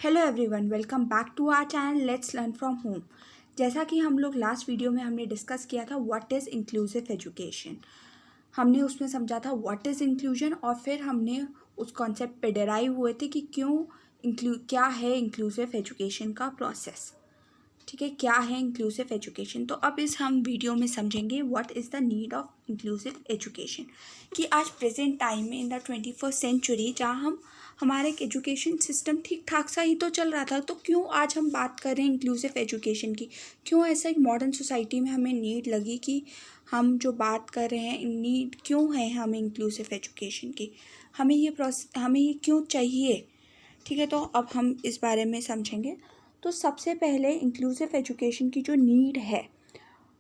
Hello everyone, welcome back to our channel let's learn from home. जैसा कि हम लोग लास्ट वीडियो में हमने डिस्कस किया था व्हाट इज़ इंक्लूसिव एजुकेशन। हमने उसमें समझा था व्हाट इज़ इंक्लूजन और फिर हमने उस कॉन्सेप्ट पे डेराइव हुए थे कि क्या है इंक्लूसिव एजुकेशन का प्रोसेस। ठीक है, क्या है इंक्लूसिव एजुकेशन। तो अब इस हम वीडियो में समझेंगे what is the need of inclusive education. कि आज प्रेजेंट टाइम में इन द 21st सेंचुरी जहाँ हमारा एक एजुकेशन सिस्टम ठीक ठाक सा ही तो चल रहा था, तो क्यों आज हम बात कर रहे हैं इंक्लूसिव एजुकेशन की। क्यों ऐसा एक मॉडर्न सोसाइटी में हमें नीड लगी कि हम जो बात कर रहे हैं नीड क्यों है हमें इंक्लूसिव एजुकेशन की, हमें ये क्यों चाहिए। ठीक है, तो अब हम इस बारे में समझेंगे। तो सबसे पहले इंक्लूसिव एजुकेशन की जो नीड है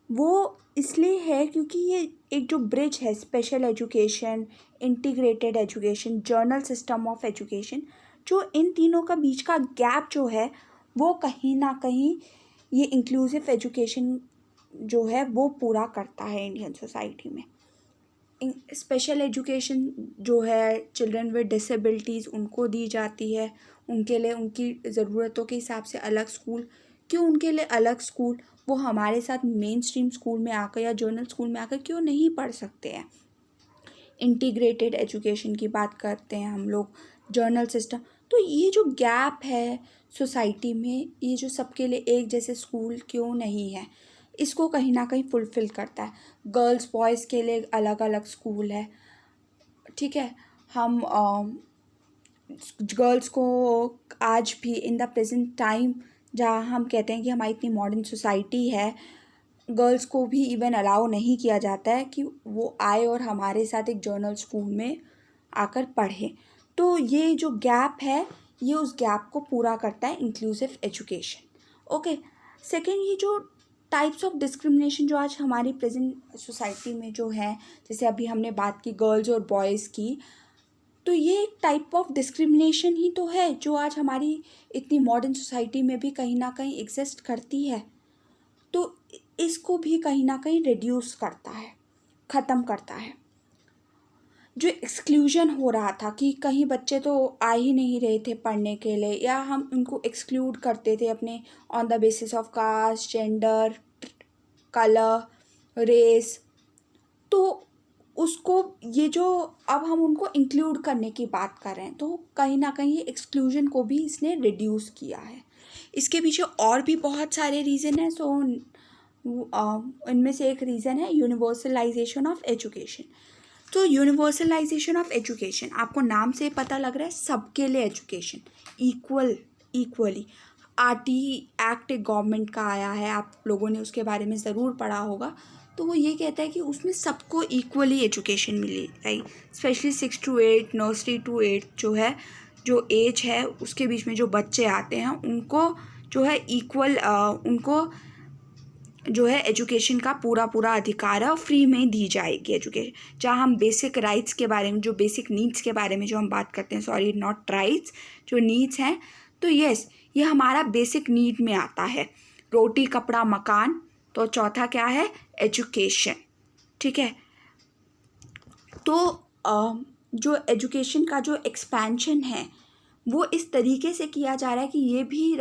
वो इसलिए है क्योंकि ये एक जो ब्रिज है special education, integrated education, journal system of education, जो इन तीनों का बीच का गैप जो है वो कहीं ना कहीं ये इंक्लूसिव एजुकेशन जो है वो पूरा करता है इंडियन सोसाइटी में। स्पेशल एजुकेशन जो है चिल्ड्रन विद डिसेबिलिटीज़ उनको दी जाती है, उनके लिए उनकी ज़रूरतों के हिसाब से अलग स्कूल। क्यों उनके लिए अलग स्कूल, वो हमारे साथ मेन स्ट्रीम स्कूल में आकर या जर्नल स्कूल में आकर क्यों नहीं पढ़ सकते हैं। इंटीग्रेटेड एजुकेशन की बात करते हैं हम लोग, जर्नल सिस्टम। तो ये जो गैप है सोसाइटी में, ये जो सबके लिए एक जैसे स्कूल क्यों नहीं है, इसको कहीं ना कहीं फुलफ़िल करता है। गर्ल्स बॉयज़ के लिए अलग अलग स्कूल है। ठीक है, हम गर्ल्स को आज भी इन द प्रेजेंट टाइम जहाँ हम कहते हैं कि हमारी इतनी मॉडर्न सोसाइटी है, गर्ल्स को भी इवन अलाउ नहीं किया जाता है कि वो आए और हमारे साथ एक जर्नल स्कूल में आकर पढ़े। तो ये जो गैप है ये उस गैप को पूरा करता है इंक्लूसिव एजुकेशन। ओके, सेकेंड, ये जो टाइप्स ऑफ डिस्क्रिमिनेशन जो आज हमारी प्रेजेंट सोसाइटी में जो है, जैसे अभी हमने बात की गर्ल्स और बॉयज़ की, तो ये एक टाइप ऑफ डिस्क्रिमिनेशन ही तो है जो आज हमारी इतनी मॉडर्न सोसाइटी में भी कहीं ना कहीं एग्जिस्ट करती है। तो इसको भी कहीं ना कहीं रिड्यूस करता है, ख़त्म करता है। जो एक्सक्लूजन हो रहा था कि कहीं बच्चे तो आ ही नहीं रहे थे पढ़ने के लिए, या हम उनको एक्सक्लूड करते थे अपने on the basis of caste, gender, colour, race, तो उसको ये जो अब हम उनको इंक्लूड करने की बात कर रहे हैं, तो कहीं ना कहीं एक्सक्लूजन को भी इसने रिड्यूस किया है। इसके पीछे और भी बहुत सारे रीज़न हैं। सो इनमें से एक रीज़न है यूनिवर्सलाइजेशन ऑफ एजुकेशन। तो यूनिवर्सलाइजेशन ऑफ एजुकेशन, आपको नाम से पता लग रहा है सबके लिए एजुकेशन इक्वली। आरटी एक्ट एक गवर्नमेंट का आया है, आप लोगों ने उसके बारे में ज़रूर पढ़ा होगा। तो वो ये कहता है कि उसमें सबको इक्वली एजुकेशन मिली, right. Specially 6 to 8, nursery to 8 जो है, जो एज है उसके बीच में जो बच्चे आते हैं उनको जो है इक्वल उनको जो है एजुकेशन का पूरा अधिकार है और फ्री में दी जाएगी एजुकेशन। जहाँ हम बेसिक राइट्स के बारे में, जो बेसिक नीड्स के बारे में जो हम बात करते हैं, सॉरी नॉट राइट्स, जो नीड्स हैं, तो यस ये हमारा बेसिक नीड में आता है। रोटी कपड़ा मकान, तो चौथा क्या है, एजुकेशन। ठीक है, तो जो एजुकेशन का जो एक्सपेंशन है वो इस तरीके से किया जा रहा है कि ये भी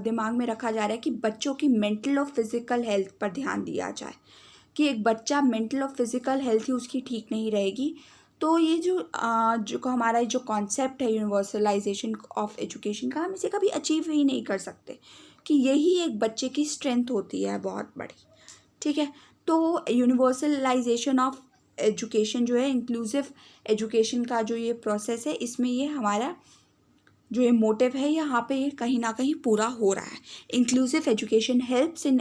दिमाग में रखा जा रहा है कि बच्चों की मेंटल और फिज़िकल हेल्थ पर ध्यान दिया जाए। कि एक बच्चा मेंटल और फिज़िकल हेल्थ ही उसकी ठीक नहीं रहेगी, तो ये जो हमारा जो कॉन्सेप्ट है यूनिवर्सलाइजेशन ऑफ एजुकेशन का, हम इसे कभी अचीव ही नहीं कर सकते। कि यही एक बच्चे की स्ट्रेंथ होती है बहुत बड़ी। ठीक है, तो यूनिवर्सलाइजेशन ऑफ एजुकेशन जो है, इंक्लूसिव एजुकेशन का जो ये प्रोसेस है, इसमें ये हमारा जो ये मोटिव है यहाँ पे ये कहीं ना कहीं पूरा हो रहा है। Inclusive education helps in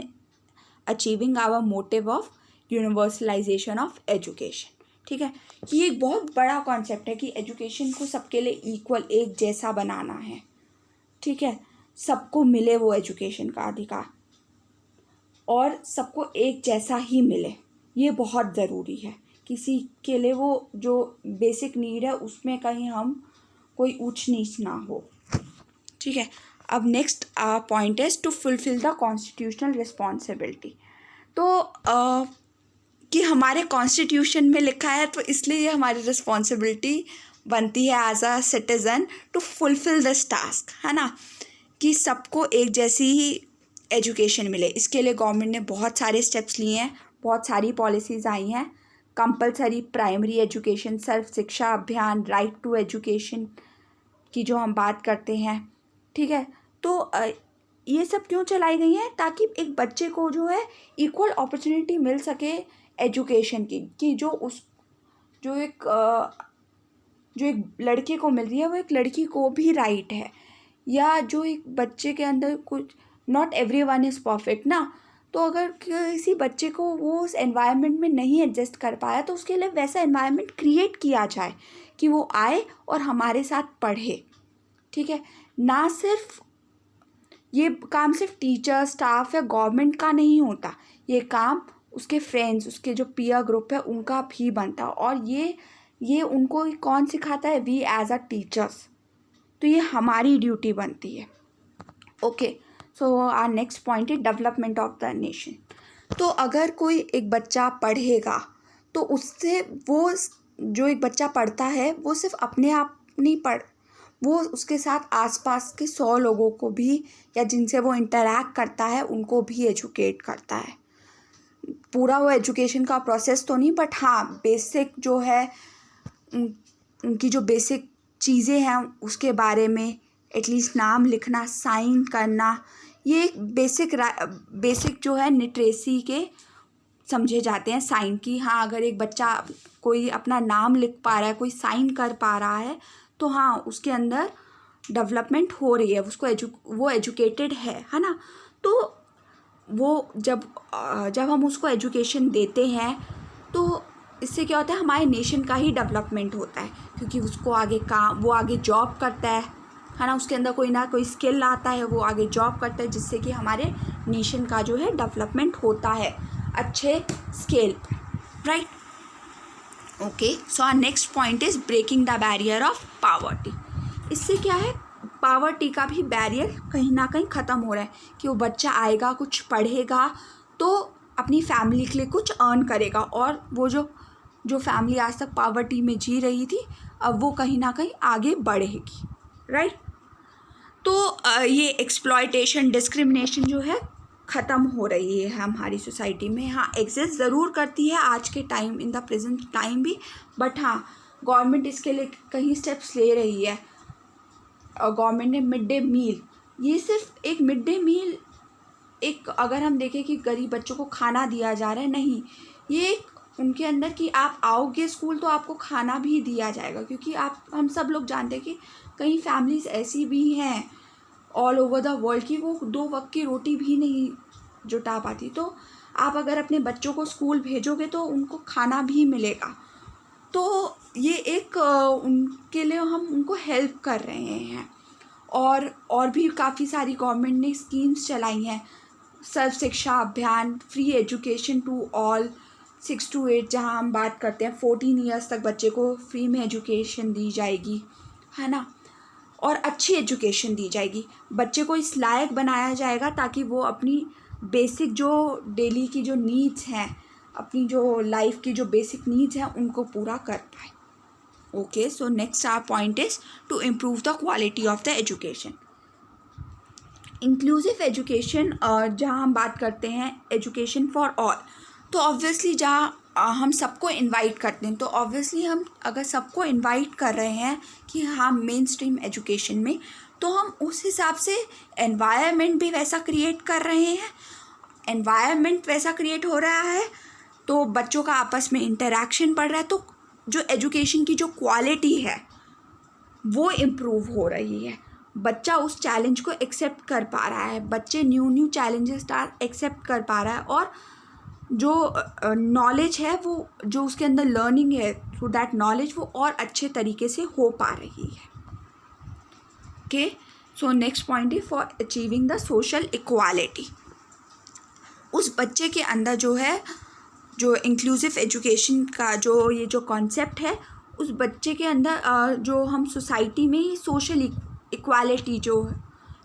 achieving our motive of universalisation of education. ठीक है, ये एक बहुत बड़ा कॉन्सेप्ट है कि एजुकेशन को सबके लिए इक्वल, एक जैसा बनाना है। ठीक है, सबको मिले वो एजुकेशन का अधिकार और सबको एक जैसा ही मिले, ये बहुत ज़रूरी है। किसी के लिए वो जो बेसिक नीड है उसमें कहीं हम कोई ऊंच नीच ना हो। ठीक है, अब नेक्स्ट पॉइंट है to fulfil the constitutional responsibility. तो कि हमारे कॉन्स्टिट्यूशन में लिखा है तो इसलिए ये हमारी रिस्पॉन्सिबिलिटी बनती है as a citizen to fulfil this task, है ना। कि सबको एक जैसी ही एजुकेशन मिले। इसके लिए गवर्नमेंट ने बहुत सारे स्टेप्स लिए हैं, बहुत सारी पॉलिसीज़ आई हैं। कंपलसरी प्राइमरी एजुकेशन, सर्व शिक्षा अभियान, राइट टू एजुकेशन की जो हम बात करते हैं, ठीक है। तो ये सब क्यों चलाई गई हैं? ताकि एक बच्चे को जो है इक्वल अपॉर्चुनिटी मिल सके एजुकेशन की, कि जो एक लड़के को मिल रही है वो एक लड़की को भी राइट है। या जो एक बच्चे के अंदर कुछ, नॉट एवरीवन इज़ परफेक्ट ना, तो अगर किसी बच्चे को वो उस एनवायरनमेंट में नहीं एडजस्ट कर पाया तो उसके लिए वैसा एनवायरनमेंट क्रिएट किया जाए कि वो आए और हमारे साथ पढ़े, ठीक है। ना सिर्फ ये काम सिर्फ टीचर, स्टाफ या गवर्नमेंट का नहीं होता, ये काम उसके फ्रेंड्स, उसके जो पीयर ग्रुप है उनका भी बनता है। और ये उनको कौन सिखाता है? We as a teachers. तो ये हमारी ड्यूटी बनती है। Okay, so our next point है डेवलपमेंट ऑफ द नेशन। तो अगर कोई एक बच्चा पढ़ेगा तो उससे वो, जो एक बच्चा पढ़ता है वो सिर्फ अपने आप नहीं पढ़, वो उसके साथ आसपास के 100 लोगों को भी, या जिनसे वो इंटरैक्ट करता है उनको भी एजुकेट करता है। पूरा वो एजुकेशन का प्रोसेस तो नहीं, बट हाँ बेसिक जो है उनकी जो बेसिक चीज़ें हैं उसके बारे में एटलीस्ट नाम लिखना, साइन करना, ये एक बेसिक जो है लिटरेसी के समझे जाते हैं साइन की। हाँ, अगर एक बच्चा कोई अपना नाम लिख पा रहा है, कोई साइन कर पा रहा है, तो हाँ उसके अंदर डेवलपमेंट हो रही है, वो एजुकेटेड है ना। तो वो जब हम उसको एजुकेशन देते हैं तो इससे क्या होता है? हमारे नेशन का ही डेवलपमेंट होता है, क्योंकि उसको वो आगे जॉब करता है ना। उसके अंदर कोई ना कोई स्किल आता है, वो आगे जॉब करता है, जिससे कि हमारे नेशन का जो है डेवलपमेंट होता है अच्छे स्केल पर, right. Okay, so our next point is breaking the barrier of poverty. इससे क्या है? पावर्टी का भी बैरियर कहीं ना कहीं ख़त्म हो रहा है, कि वो बच्चा आएगा, कुछ पढ़ेगा तो अपनी फैमिली के लिए कुछ अर्न करेगा, और वो जो फैमिली आज तक पावर्टी में जी रही थी, अब वो कहीं ना कहीं आगे बढ़ेगी, राइट। तो ये एक्सप्लॉयटेशन, डिस्क्रिमिनेशन जो है ख़त्म हो रही है हमारी सोसाइटी में। हाँ, एग्जिस्ट ज़रूर करती है आज के time, in the present time भी, बट हाँ गवर्नमेंट इसके लिए कई स्टेप्स ले रही है। गवर्नमेंट ने मिड डे मील, ये सिर्फ एक मिड डे मील, एक अगर हम देखें कि गरीब बच्चों को खाना दिया जा रहा है, नहीं, ये एक उनके अंदर कि आप आओगे स्कूल तो आपको खाना भी दिया जाएगा। क्योंकि हम सब लोग जानते हैं कि कई फैमिलीज़ ऐसी भी हैं ऑल ओवर द वर्ल्ड की वो 2 वक्त की रोटी भी नहीं जुटा पाती। तो आप अगर अपने बच्चों को स्कूल भेजोगे तो उनको खाना भी मिलेगा। तो ये एक उनके लिए हम उनको हेल्प कर रहे हैं। और भी काफ़ी सारी गवर्नमेंट ने स्कीम्स चलाई हैं, Sarva Shiksha Abhiyan, free education to all, 6 to 8, जहाँ हम बात करते हैं 14 ईयर्स तक बच्चे को फ्री में एजुकेशन दी जाएगी, है ना। और अच्छी एजुकेशन दी जाएगी, बच्चे को इस लायक बनाया जाएगा ताकि वो अपनी बेसिक जो डेली की जो नीड्स हैं, अपनी जो लाइफ की जो बेसिक नीड्स हैं उनको पूरा कर पाए। Okay, so next our point is to improve the quality of the education. Inclusive education, जहाँ हम बात करते हैं एजुकेशन फॉर ऑल, तो ऑब्वियसली जहाँ हम सबको इनवाइट करते हैं, तो ऑब्वियसली हम अगर सबको इनवाइट कर रहे हैं कि हाँ मेन स्ट्रीम एजुकेशन में, तो हम उस हिसाब से एनवायरनमेंट भी वैसा क्रिएट कर रहे हैं। एनवायरनमेंट वैसा क्रिएट हो रहा है तो बच्चों का आपस में इंटरेक्शन बढ़ रहा है, तो जो एजुकेशन की जो क्वालिटी है वो इम्प्रूव हो रही है। बच्चा उस चैलेंज को एक्सेप्ट कर पा रहा है, बच्चे न्यू चैलेंजेस एक्सेप्ट कर पा रहा है, और जो नॉलेज है वो, जो उसके अंदर लर्निंग है थ्रू दैट नॉलेज, वो और अच्छे तरीके से हो पा रही है। Okay, so next point is for achieving the social equality. उस बच्चे के अंदर जो है, जो इंक्लूसिव एजुकेशन का जो ये जो कॉन्सेप्ट है, उस बच्चे के अंदर जो हम सोसाइटी में ही सोशल इक्वालिटी जो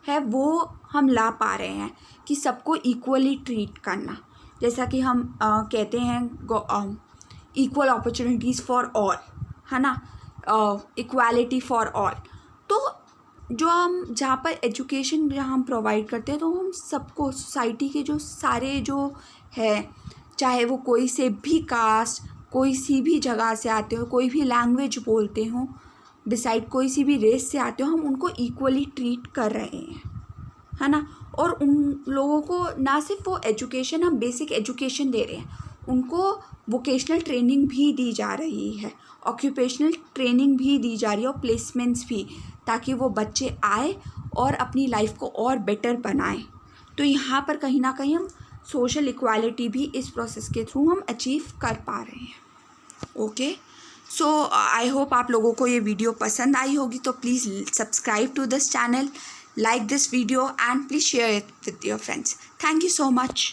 है वो हम ला पा रहे हैं, कि सबको इक्वली ट्रीट करना। जैसा कि हम कहते हैं इक्वल अपॉर्चुनिटीज़ फॉर ऑल, है ना, इक्वालिटी फॉर ऑल। तो जो हम जहाँ पर एजुकेशन जहाँ हम प्रोवाइड करते हैं, तो हम सबको, सोसाइटी के जो सारे जो है, चाहे वो कोई से भी कास्ट, कोई सी भी जगह से आते हो, कोई भी लैंग्वेज बोलते हो, डिसाइड कोई सी भी रेस से आते हो, हम उनको इक्वली ट्रीट कर रहे हैं, है ना। और उन लोगों को ना सिर्फ वो एजुकेशन, हम बेसिक एजुकेशन दे रहे हैं, उनको वोकेशनल ट्रेनिंग भी दी जा रही है, ऑक्यूपेशनल ट्रेनिंग भी दी जा रही है, और प्लेसमेंट्स भी, ताकि वो बच्चे आए और अपनी लाइफ को और बेटर बनाएं। तो यहाँ पर कहीं ना कहीं हम सोशल इक्वालिटी भी इस प्रोसेस के थ्रू हम अचीव कर पा रहे हैं। ओके, सो आई होप आप लोगों को ये वीडियो पसंद आई होगी, तो please subscribe to this channel, like this video, and please share it with your friends. Thank you so much.